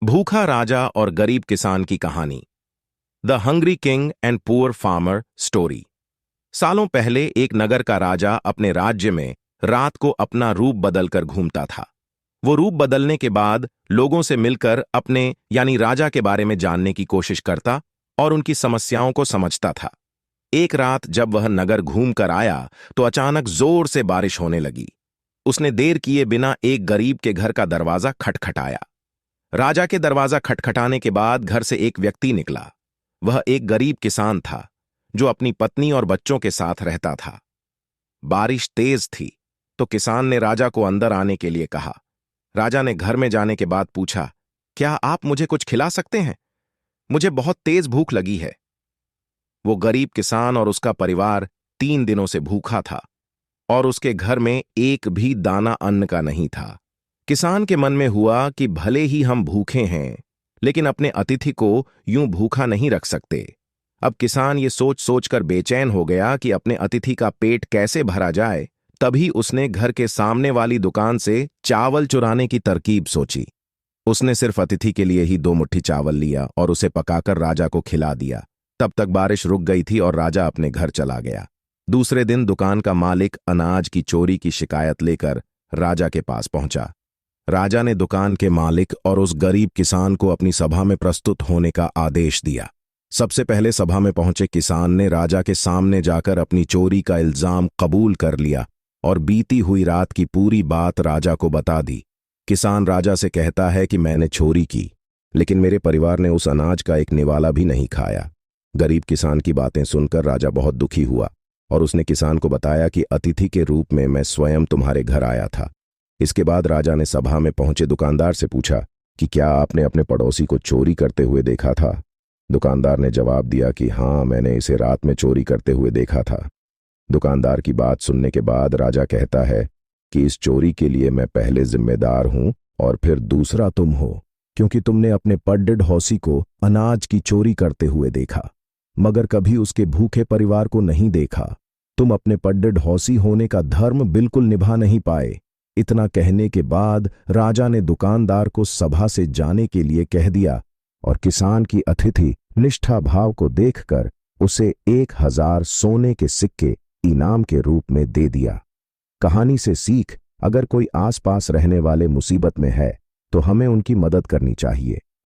भूखा राजा और गरीब किसान की कहानी। The hungry king and poor farmer story. सालों पहले एक नगर का राजा अपने राज्य में रात को अपना रूप बदलकर घूमता था। वो रूप बदलने के बाद लोगों से मिलकर अपने यानी राजा के बारे में जानने की कोशिश करता और उनकी समस्याओं को समझता था। एक रात जब वह नगर घूम कर आया तो अचानक जोर से बारिश होने लगी। उसने देर किए बिना एक गरीब के घर का दरवाजा खटखटाया। राजा के दरवाजा खटखटाने के बाद घर से एक व्यक्ति निकला। वह एक गरीब किसान था जो अपनी पत्नी और बच्चों के साथ रहता था। बारिश तेज थी तो किसान ने राजा को अंदर आने के लिए कहा। राजा ने घर में जाने के बाद पूछा, क्या आप मुझे कुछ खिला सकते हैं? मुझे बहुत तेज भूख लगी है। वो गरीब किसान और उसका परिवार 3 दिनों से भूखा था और उसके घर में एक भी दाना अन्न का नहीं था। किसान के मन में हुआ कि भले ही हम भूखे हैं लेकिन अपने अतिथि को यूं भूखा नहीं रख सकते। अब किसान ये सोच सोचकर बेचैन हो गया कि अपने अतिथि का पेट कैसे भरा जाए। तभी उसने घर के सामने वाली दुकान से चावल चुराने की तरकीब सोची। उसने सिर्फ अतिथि के लिए ही 2 मुट्ठी चावल लिया और उसे पकाकर राजा को खिला दिया। तब तक बारिश रुक गई थी और राजा अपने घर चला गया। दूसरे दिन दुकान का मालिक अनाज की चोरी की शिकायत लेकर राजा के पास पहुंचा। राजा ने दुकान के मालिक और उस गरीब किसान को अपनी सभा में प्रस्तुत होने का आदेश दिया। सबसे पहले सभा में पहुंचे किसान ने राजा के सामने जाकर अपनी चोरी का इल्जाम कबूल कर लिया और बीती हुई रात की पूरी बात राजा को बता दी। किसान राजा से कहता है कि मैंने चोरी की, लेकिन मेरे परिवार ने उस अनाज का एक निवाला भी नहीं खाया। गरीब किसान की बातें सुनकर राजा बहुत दुखी हुआ और उसने किसान को बताया कि अतिथि के रूप में मैं स्वयं तुम्हारे घर आया था। इसके बाद राजा ने सभा में पहुंचे दुकानदार से पूछा कि क्या आपने अपने पड़ोसी को चोरी करते हुए देखा था? दुकानदार ने जवाब दिया कि हाँ, मैंने इसे रात में चोरी करते हुए देखा था। दुकानदार की बात सुनने के बाद राजा कहता है कि इस चोरी के लिए मैं पहले जिम्मेदार हूं और फिर दूसरा तुम हो, क्योंकि तुमने अपने पड्डिड हौसी को अनाज की चोरी करते हुए देखा मगर कभी उसके भूखे परिवार को नहीं देखा। तुम अपने पड्डिड हौसी होने का धर्म बिल्कुल निभा नहीं पाए। इतना कहने के बाद राजा ने दुकानदार को सभा से जाने के लिए कह दिया और किसान की अतिथि निष्ठा भाव को देखकर उसे 1000 सोने के सिक्के इनाम के रूप में दे दिया। कहानी से सीख, अगर कोई आसपास रहने वाले मुसीबत में है तो हमें उनकी मदद करनी चाहिए।